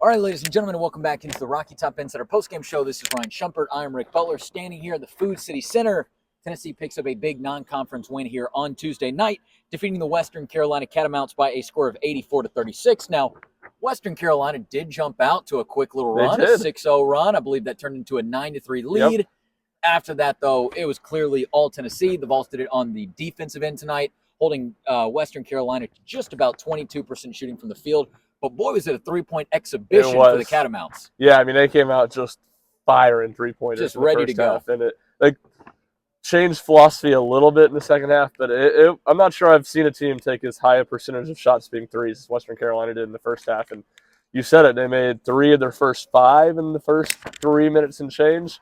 All right, ladies and gentlemen, welcome back into the Rocky Top Insider postgame show. This is Ryan Shumpert. I am Rick Butler, standing here at the Food City Center. Tennessee picks up a big non-conference win here on Tuesday night, defeating the Western Carolina Catamounts by a score of 84-36. Now, Western Carolina did jump out to a quick little run, a 6-0 run. I believe that turned into a 9-3 lead. Yep. After that, though, it was clearly all Tennessee. The Vols did it on the defensive end tonight, holding Western Carolina to just about 22% shooting from the field. But boy, was it a three-point exhibition for the Catamounts. Yeah, I mean, they came out just firing three-pointers. Just ready to go. And it changed philosophy a little bit in the second half, but I'm not sure I've seen a team take as high a percentage of shots being threes as Western Carolina did in the first half. And you said it, they made 3 of their first 5 in the first 3 minutes and change,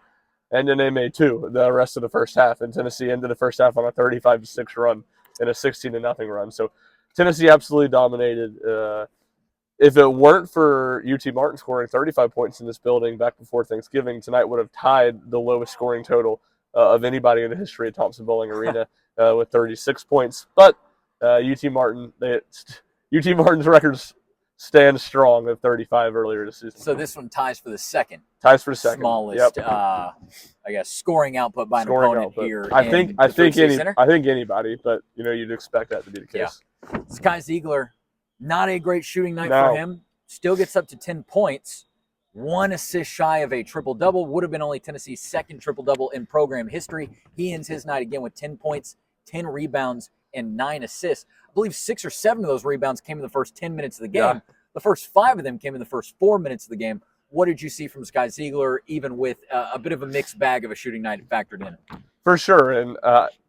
and then they made 2 the rest of the first half. And Tennessee ended the first half on a 35-6 run and a 16-0 run. So Tennessee absolutely dominated. If it weren't for UT Martin scoring 35 points in this building back before Thanksgiving, tonight would have tied the lowest scoring total of anybody in the history of Thompson-Boling Arena with 36 points. But UT Martin's records stand strong at 35 earlier this season. So this one ties for the second. Smallest, I guess, scoring output by an opponent here. I think anybody, but you'd expect that to be the case. Yeah. Sky Zeigler. Not a great shooting night for him. Still gets up to 10 points. 1 assist shy of a triple-double. Would have been only Tennessee's second triple-double in program history. He ends his night again with 10 points, 10 rebounds, and 9 assists. I believe 6 or 7 of those rebounds came in the first 10 minutes of the game. Yeah. The first 5 of them came in the first 4 minutes of the game. What did you see from Sky Zeigler, even with a bit of a mixed bag of a shooting night factored in? For sure, and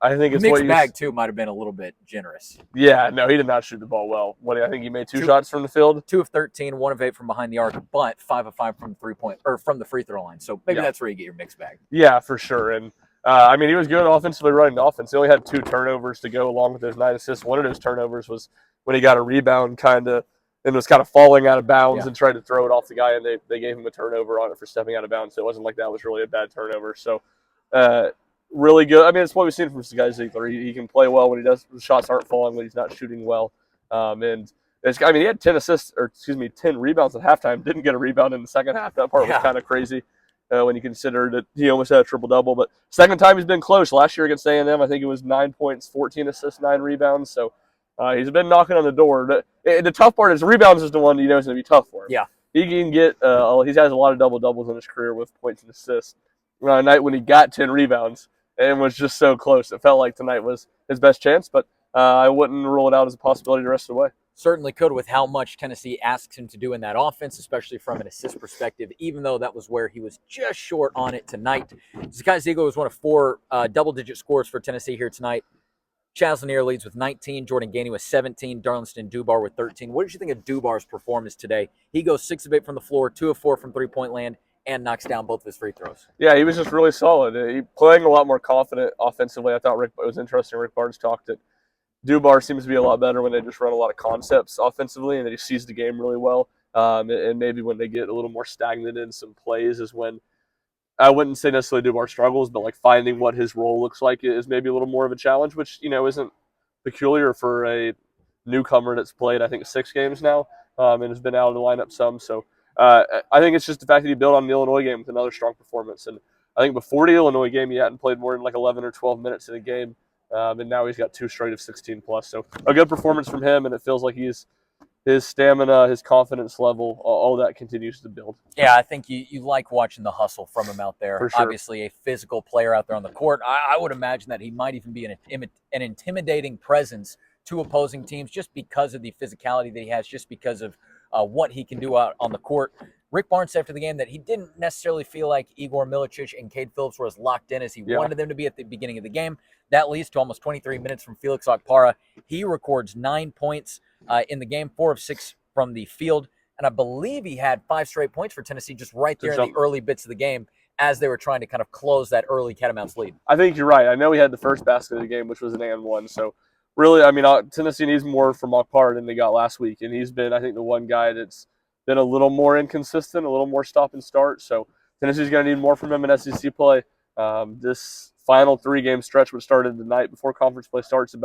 I think it's mixed bag too might have been a little bit generous. Yeah, no, he did not shoot the ball well. I think he made 2 shots from the field, 2 of 13, 1 of 8 from behind the arc, but 5 of 5 from from the free throw line. So maybe that's where you get your mixed bag. Yeah, for sure. And I mean, he was good offensively running the offense. He only had 2 turnovers to go along with those 9 assists. One of those turnovers was when he got a rebound, and was kind of falling out of bounds and tried to throw it off the guy, and they gave him a turnover on it for stepping out of bounds. So it wasn't like that was really a bad turnover. So. Really good. I mean, it's what we've seen from Sky Zeigler. He can play well when the shots aren't falling, when he's not shooting well. And he had 10 rebounds at halftime. Didn't get a rebound in the second half. That part was kind of crazy when you consider that he almost had a triple-double. But second time he's been close. Last year against A&M, I think it was 9 points, 14 assists, 9 rebounds. So he's been knocking on the door. The tough part is rebounds is the one is going to be tough for him. Yeah. He can get he has a lot of double-doubles in his career with points and assists. On a night when he got 10 rebounds, and was just so close. It felt like tonight was his best chance, but I wouldn't rule it out as a possibility the rest of the way. Certainly could, with how much Tennessee asks him to do in that offense, especially from an assist perspective, even though that was where he was just short on it tonight. Sky Zeigler was one of 4 double-digit scores for Tennessee here tonight. Chaz Lanier leads with 19, Jordan Gainey with 17, Darlington Dubar with 13. What did you think of Dubar's performance today? He goes 6 of 8 from the floor, 2 of 4 from three-point land, and knocks down both of his free throws. Yeah, he was just really solid. He playing a lot more confident offensively. I thought it was interesting. Rick Barnes talked that Dubar seems to be a lot better when they just run a lot of concepts offensively, and that he sees the game really well. And maybe when they get a little more stagnant in some plays is when I wouldn't say necessarily Dubar struggles, but like finding what his role looks like is maybe a little more of a challenge, which isn't peculiar for a newcomer that's played I think 6 games now and has been out of the lineup some. So. I think it's just the fact that he built on the Illinois game with another strong performance. And I think before the Illinois game, he hadn't played more than like 11 or 12 minutes in a game. And now he's got 2 straight of 16+. So a good performance from him, and it feels like his stamina, his confidence level, all that continues to build. Yeah, I think you like watching the hustle from him out there. For sure. Obviously a physical player out there on the court. I would imagine that he might even be an intimidating presence to opposing teams just because of the physicality that he has, just because of what he can do out on the court. Rick Barnes said after the game that he didn't necessarily feel like Igor Milicic and Cade Phillips were as locked in as he wanted them to be at the beginning of the game. That leads to almost 23 minutes from Felix Okpara. He records 9 points in the game, 4 of 6 from the field. And I believe he had 5 straight points for Tennessee just right there in the early bits of the game as they were trying to kind of close that early Catamounts lead. I think you're right. I know he had the first basket of the game, which was an and one. So really, I mean, Tennessee needs more from Okpara than they got last week. And he's been, I think, the one guy that's been a little more inconsistent, a little more stop and start. So Tennessee's going to need more from him in SEC play. This final 3-game stretch, which started the night before conference play starts, it's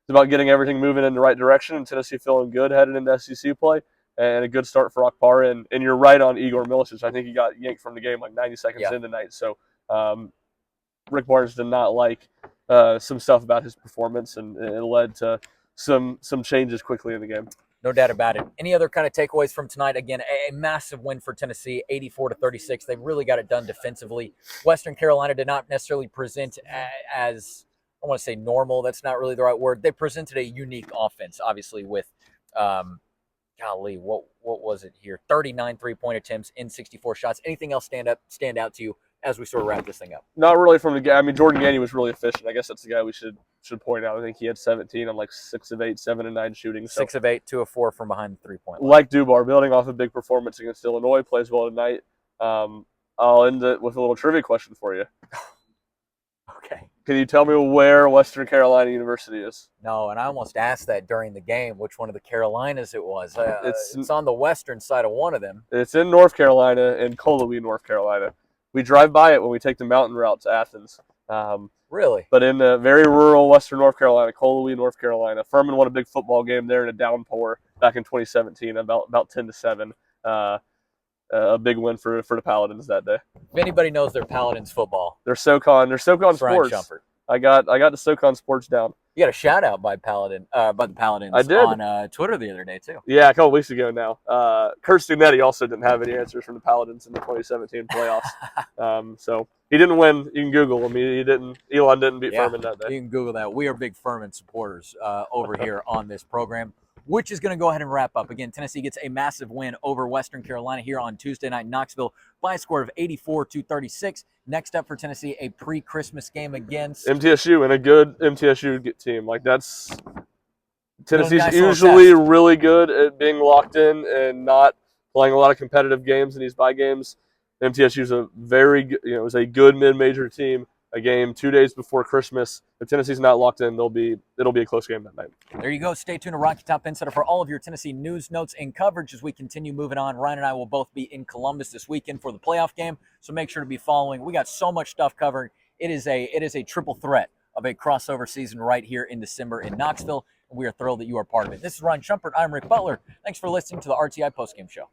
about getting everything moving in the right direction, and Tennessee feeling good headed into SEC play. and a good start for Akpar. And you're right on Igor Milicic. I think he got yanked from the game like 90 seconds in tonight. So Rick Barnes did not like some stuff about his performance, and it led to some changes quickly in the game. No doubt about it. Any other kind of takeaways from tonight? Again, a massive win for Tennessee, 84-36. They really got it done defensively. Western Carolina did not necessarily present as, I want to say normal. That's not really the right word. They presented a unique offense, obviously, with, golly, what was it here? 39 3-point attempts in 64 shots. Anything else stand out to you as we sort of wrap this thing up? Not really from the game. I mean, Jordan Gainey was really efficient. I guess that's the guy we should point out. I think he had 17 on like 6 of 8, 7 of 9 shooting. So, 6 of 8, 2 of 4 from behind the 3-point line. Like Dubar, building off a big performance against Illinois, plays well tonight. I'll end it with a little trivia question for you. Okay. Can you tell me where Western Carolina University is? No, and I almost asked that during the game, which one of the Carolinas it was. It's on the western side of one of them. It's in North Carolina, in Colowee, North Carolina. We drive by it when we take the mountain route to Athens. Really? But in the very rural western North Carolina, Colowee, North Carolina. Furman won a big football game there in a downpour back in 2017, about 10-7. A big win for the Paladins that day. If anybody knows their Paladins football, they're SoCon Sports. Shumpert. I got the SoCon Sports down. You got a shout out by the Paladins I did. on Twitter the other day too. Yeah, a couple weeks ago now. Kurt Stugnetti also didn't have any answers from the Paladins in the 2017 playoffs. So he didn't win. You can Google him. He didn't. Elon didn't beat Furman that day. You can Google that. We are big Furman supporters over here on this program, which is going to go ahead and wrap up. Again, Tennessee gets a massive win over Western Carolina here on Tuesday night in Knoxville by a score of 84-36. Next up for Tennessee, a pre-Christmas game against MTSU, and a good MTSU team. Like that's Tennessee's nice usually really good at being locked in and not playing a lot of competitive games in these bye games. MTSU's a very good, it was a good mid-major team. A game 2 days before Christmas. If Tennessee's not locked in, it'll be a close game that night. There you go. Stay tuned to Rocky Top Insider for all of your Tennessee news, notes, and coverage as we continue moving on. Ryan and I will both be in Columbus this weekend for the playoff game, so make sure to be following. We got so much stuff covered. It is a triple threat of a crossover season right here in December in Knoxville, and we are thrilled that you are part of it. This is Ryan Shumpert. I'm Rick Butler. Thanks for listening to the RTI Postgame Show.